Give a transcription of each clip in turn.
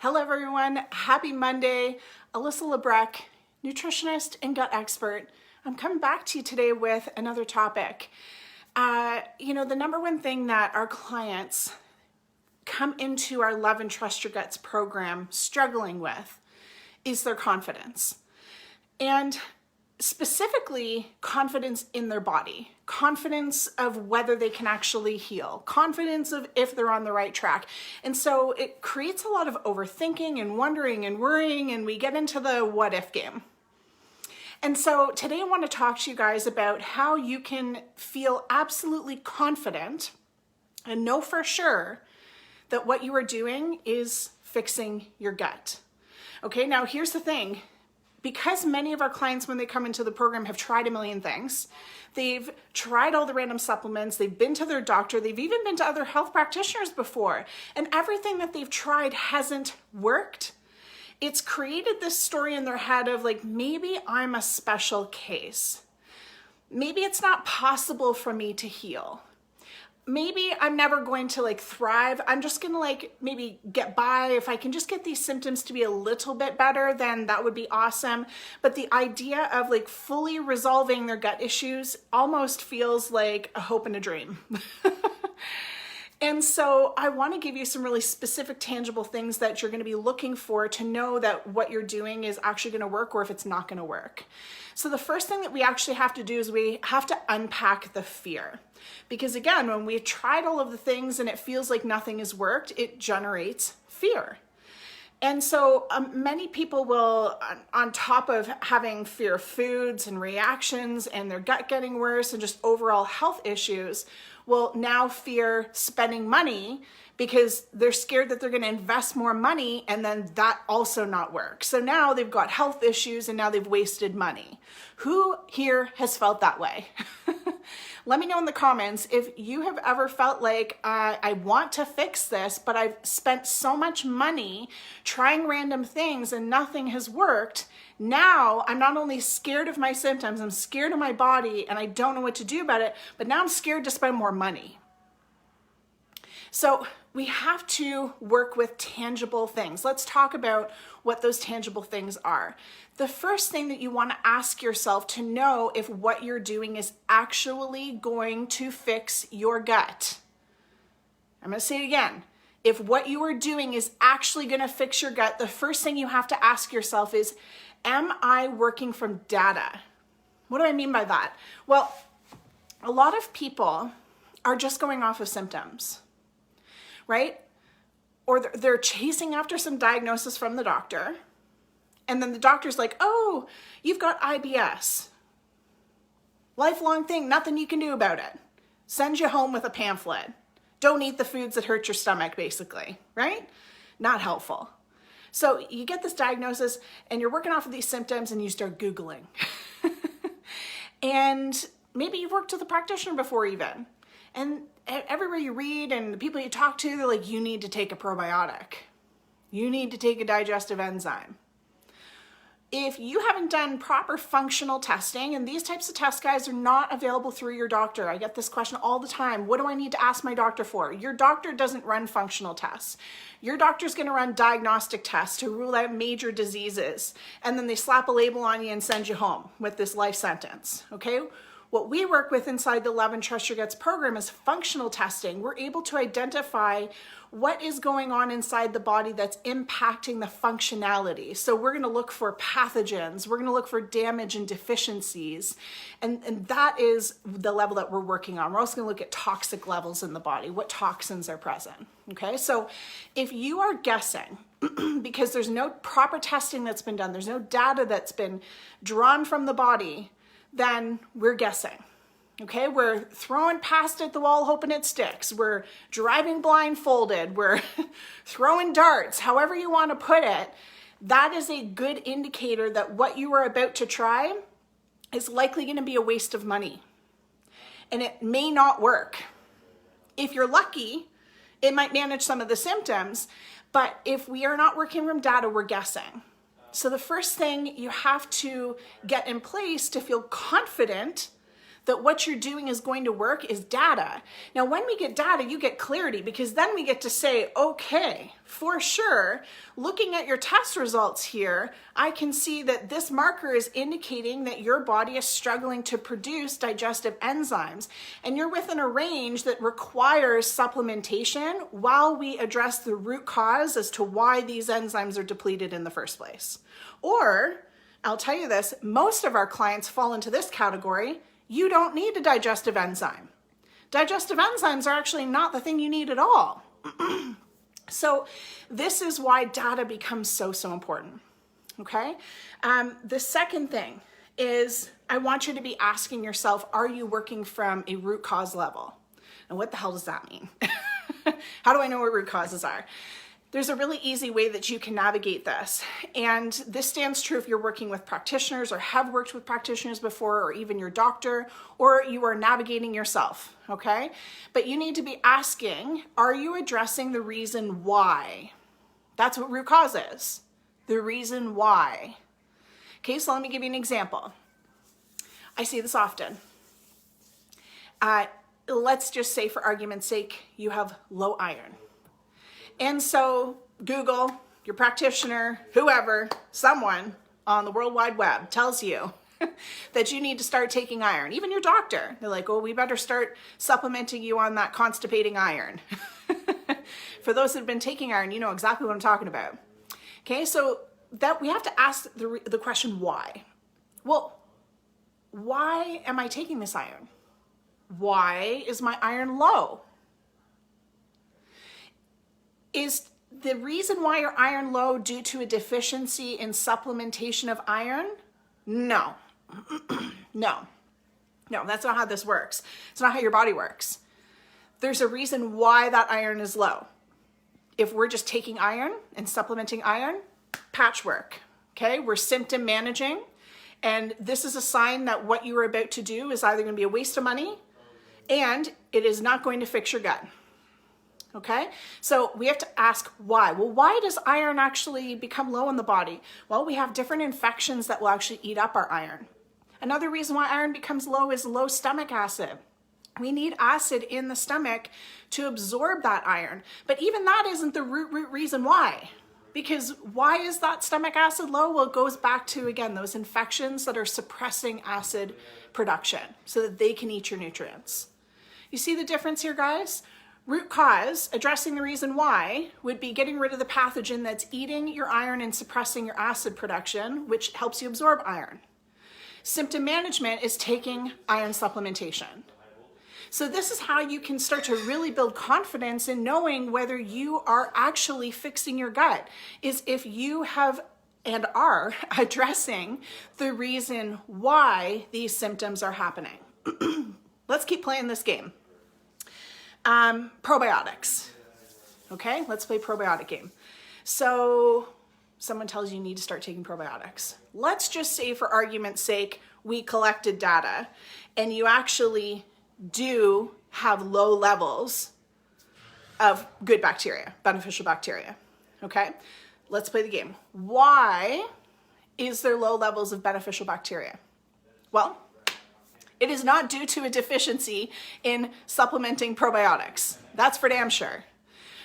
Hello everyone, happy Monday. Alyssa Labrecque, nutritionist and gut expert. I'm coming back to you today with another topic. The number one thing that our clients come into our Love and Trust Your Guts program struggling with is their confidence. And specifically confidence in their body, confidence of whether they can actually heal, confidence of if they're on the right track. And so it creates a lot of overthinking and wondering and worrying, and we get into the what if game. And so today I want to talk to you guys about how you can feel absolutely confident and know for sure that what you are doing is fixing your gut. Okay, now here's the thing. Because many of our clients, when they come into the program, have tried a million things, they've tried all the random supplements, they've been to their doctor, they've even been to other health practitioners before, and everything that they've tried hasn't worked. It's created this story in their head of like, maybe I'm a special case. Maybe it's not possible for me to heal. Maybe I'm never going to thrive. I'm just gonna maybe get by. If I can just get these symptoms to be a little bit better, then that would be awesome. But the idea of fully resolving their gut issues almost feels like a hope and a dream. And so I want to give you some really specific, tangible things that you're going to be looking for to know that what you're doing is actually going to work or if it's not going to work. So the first thing that we actually have to do is we have to unpack the fear. Because again, when we've tried all of the things and it feels like nothing has worked, it generates fear. And so many people will, on top of having fear of foods and reactions and their gut getting worse and just overall health issues, will now fear spending money because they're scared that they're going to invest more money and then that also not work. So now they've got health issues and now they've wasted money. Who here has felt that way? Let me know in the comments if you have ever felt like I want to fix this, but I've spent so much money trying random things and nothing has worked. Now I'm not only scared of my symptoms, I'm scared of my body and I don't know what to do about it, but now I'm scared to spend more money. So we have to work with tangible things. Let's talk about what those tangible things are. The first thing that you want to ask yourself to know if what you're doing is actually going to fix your gut. I'm going to say it again. If what you are doing is actually going to fix your gut, the first thing you have to ask yourself is, am I working from data? What do I mean by that? Well, a lot of people are just going off of symptoms, right? Or they're chasing after some diagnosis from the doctor. And then the doctor's like, oh, you've got IBS. Lifelong thing, nothing you can do about it. Send you home with a pamphlet. Don't eat the foods that hurt your stomach, basically, right? Not helpful. So you get this diagnosis and you're working off of these symptoms and you start Googling. And maybe you've worked with a practitioner before even. And everywhere you read and the people you talk to, they're like, you need to take a probiotic. You need to take a digestive enzyme. If you haven't done proper functional testing, and these types of tests, guys, are not available through your doctor. I get this question all the time. What do I need to ask my doctor for? Your doctor doesn't run functional tests. Your doctor's going to run diagnostic tests to rule out major diseases. And then they slap a label on you and send you home with this life sentence, okay? What we work with inside the Love and Trust Your Guts program is functional testing. We're able to identify what is going on inside the body that's impacting the functionality. So we're going to look for pathogens. We're going to look for damage and deficiencies. And that is the level that we're working on. We're also going to look at toxic levels in the body, what toxins are present. Okay, so if you are guessing, because there's no proper testing that's been done, there's no data that's been drawn from the body, then we're guessing. Okay, we're throwing past at the wall hoping it sticks. We're driving blindfolded. We're throwing darts, however you want to put it. That is a good indicator that what you are about to try is likely going to be a waste of money. And it may not work. If you're lucky, it might manage some of the symptoms, but if we are not working from data, we're guessing. So the first thing you have to get in place to feel confident that what you're doing is going to work is data. Now, when we get data, you get clarity, because then we get to say, okay, for sure, looking at your test results here, I can see that this marker is indicating that your body is struggling to produce digestive enzymes, and you're within a range that requires supplementation while we address the root cause as to why these enzymes are depleted in the first place. Or, I'll tell you this, most of our clients fall into this category. You don't need a digestive enzyme. Digestive enzymes are actually not the thing you need at all. So this is why data becomes so important, okay? The second thing is I want you to be asking yourself, are you working from a root cause level? And what the hell does that mean? How do I know what root causes are? There's a really easy way that you can navigate this. And this stands true if you're working with practitioners or have worked with practitioners before, or even your doctor, or you are navigating yourself, okay? But you need to be asking, are you addressing the reason why? That's what root cause is, the reason why. Okay, so let me give you an example. I see this often. Let's just say, for argument's sake, you have low iron. And so Google, your practitioner, whoever, someone on the World Wide Web tells you that you need to start taking iron. Even your doctor, they're like, oh, we better start supplementing you on that constipating iron. For those that have been taking iron, you know exactly what I'm talking about. Okay, so that we have to ask the question, why? Well, why am I taking this iron? Why is my iron low? Is the reason why your iron low due to a deficiency in supplementation of iron? No. No, that's not how this works. It's not how your body works. There's a reason why that iron is low. If we're just taking iron and supplementing iron, patchwork, okay? We're symptom managing, and this is a sign that what you are about to do is either going to be a waste of money, and it is not going to fix your gut. Okay, so we have to ask why. Well, why does iron actually become low in the body? Well, we have different infections that will actually eat up our iron. Another reason why iron becomes low is low stomach acid. We need acid in the stomach to absorb that iron. But even that isn't the root reason why. Because why is that stomach acid low? Well, it goes back to, again, those infections that are suppressing acid production so that they can eat your nutrients. You see the difference here, guys? Root cause, addressing the reason why, would be getting rid of the pathogen that's eating your iron and suppressing your acid production, which helps you absorb iron. Symptom management is taking iron supplementation. So this is how you can start to really build confidence in knowing whether you are actually fixing your gut, is if you have and are addressing the reason why these symptoms are happening. Let's keep playing this game. Probiotics. Okay, let's play probiotic game. So someone tells you need to start taking probiotics. Let's just say, for argument's sake, we collected data and you actually do have low levels of good bacteria, beneficial bacteria. Okay, let's play the game. Why is there low levels of beneficial bacteria? Well, it is not due to a deficiency in supplementing probiotics. That's for damn sure.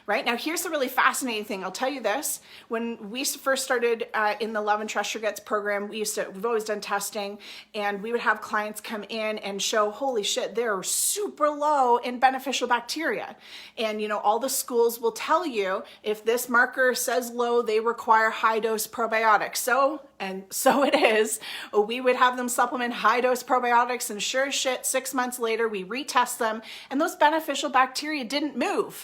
Right? Now, here's the really fascinating thing. I'll tell you this. When we first started in the Love and Trust Your Guts program, we've always done testing, and we would have clients come in and show, holy shit, they're super low in beneficial bacteria. And, you know, all the schools will tell you if this marker says low, they require high dose probiotics. So it is. We would have them supplement high dose probiotics, and sure as shit, 6 months later, we retest them, and those beneficial bacteria didn't move.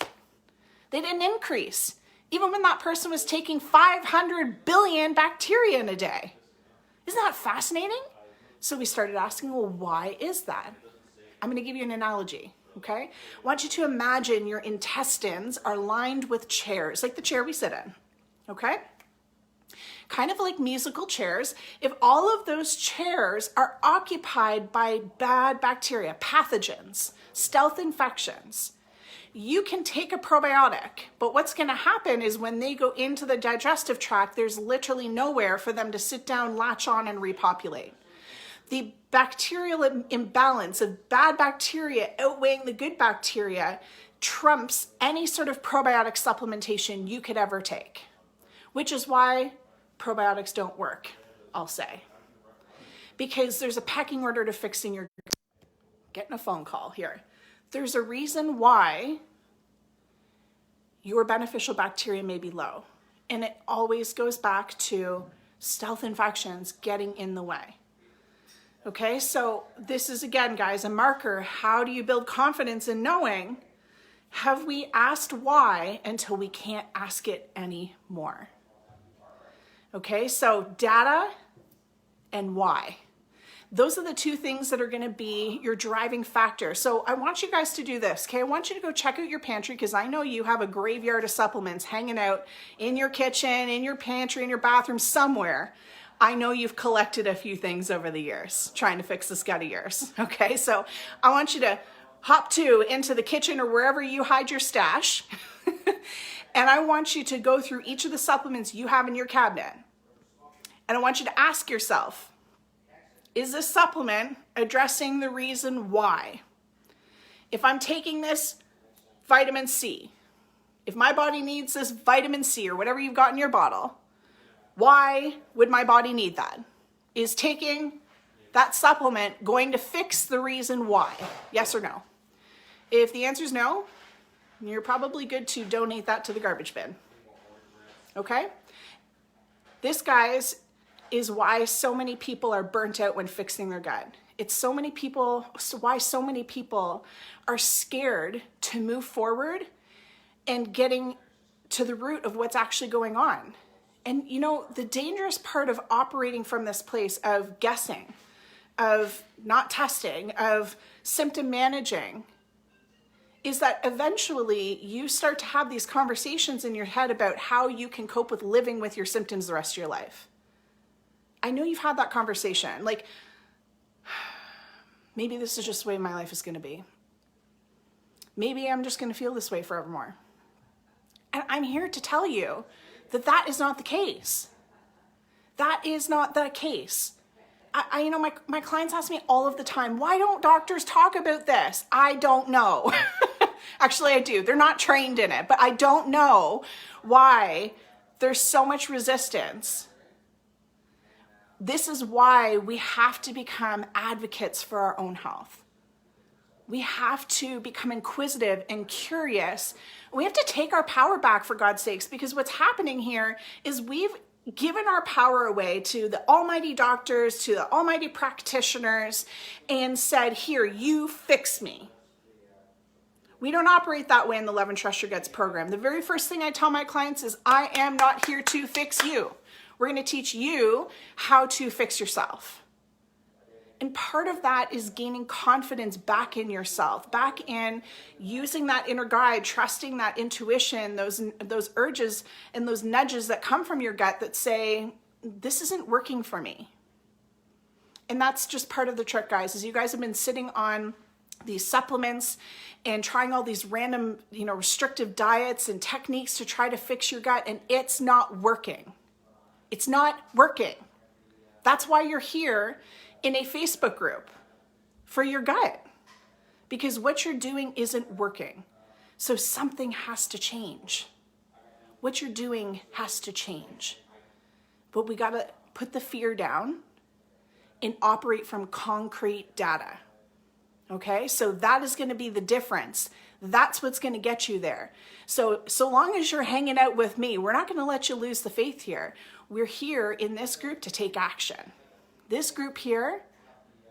They didn't increase, even when that person was taking 500 billion bacteria in a day. Isn't that fascinating? So we started asking, well, why is that? I'm going to give you an analogy, okay? I want you to imagine your intestines are lined with chairs, like the chair we sit in, okay? Kind of like musical chairs. If all of those chairs are occupied by bad bacteria, pathogens, stealth infections, you can take a probiotic, but what's going to happen is when they go into the digestive tract, there's literally nowhere for them to sit down, latch on, and repopulate. the bacterial imbalance of bad bacteria outweighing the good bacteria trumps any sort of probiotic supplementation you could ever take, which is why probiotics don't work, I'll say. Because there's a pecking order to fixing your... Getting a phone call here. There's a reason why your beneficial bacteria may be low. And it always goes back to stealth infections getting in the way. Okay, so this is, again, guys, a marker. How do you build confidence in knowing, have we asked why until we can't ask it anymore? Okay, so data and why. Those are the two things that are going to be your driving factor. So I want you guys to do this, okay? I want you to go check out your pantry, because I know you have a graveyard of supplements hanging out in your kitchen, in your pantry, in your bathroom, somewhere. I know you've collected a few things over the years trying to fix this gut of yours, okay? So I want you to hop into the kitchen or wherever you hide your stash, and I want you to go through each of the supplements you have in your cabinet. And I want you to ask yourself, is this supplement addressing the reason why? If I'm taking this vitamin C, if my body needs this vitamin C or whatever you've got in your bottle, why would my body need that? Is taking that supplement going to fix the reason why? Yes or no? If the answer is no, you're probably good to donate that to the garbage bin. Okay? This, guys, is why so many people are burnt out when fixing their gut. It's why so many people are scared to move forward and getting to the root of what's actually going on. And you know, the dangerous part of operating from this place of guessing, of not testing, of symptom managing, is that eventually you start to have these conversations in your head about how you can cope with living with your symptoms the rest of your life. I know you've had that conversation. Like, maybe this is just the way my life is going to be. Maybe I'm just going to feel this way forevermore. And I'm here to tell you that that is not the case. That is not the case. You know, my clients ask me all of the time, why don't doctors talk about this? I don't know. Actually, I do. They're not trained in it, but I don't know why there's so much resistance. This is why we have to become advocates for our own health. We have to become inquisitive and curious. We have to take our power back, for God's sakes, because what's happening here is we've given our power away to the almighty doctors, to the almighty practitioners, and said, here, you fix me. We don't operate that way in the Love and Trust Your Guts program. The very first thing I tell my clients is, I am not here to fix you. We're going to teach you how to fix yourself. And part of that is gaining confidence back in yourself, back in using that inner guide, trusting that intuition, those urges and those nudges that come from your gut that say, this isn't working for me. And that's just part of the trick, guys, is you guys have been sitting on these supplements and trying all these random, restrictive diets and techniques to try to fix your gut, and it's not working. It's not working. That's why you're here in a Facebook group for your gut, because what you're doing isn't working. So something has to change. What you're doing has to change. But we got to put the fear down and operate from concrete data. Okay, so that is going to be the difference. That's what's going to get you there. So long as you're hanging out with me, we're not going to let you lose the faith here. We're here in this group to take action. This group here,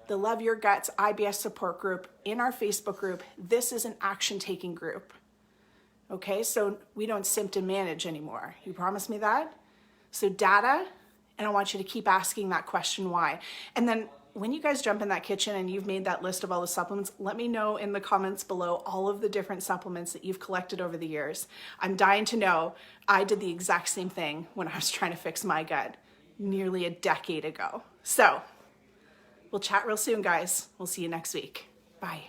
the Love Your Guts IBS support group in our Facebook group, this is an action-taking group. Okay, so we don't symptom manage anymore. You promise me that? So data, and I want you to keep asking that question why. And then when you guys jump in that kitchen and you've made that list of all the supplements, let me know in the comments below all of the different supplements that you've collected over the years. I'm dying to know. I did the exact same thing when I was trying to fix my gut nearly a decade ago. So we'll chat real soon, guys. We'll see you next week. Bye.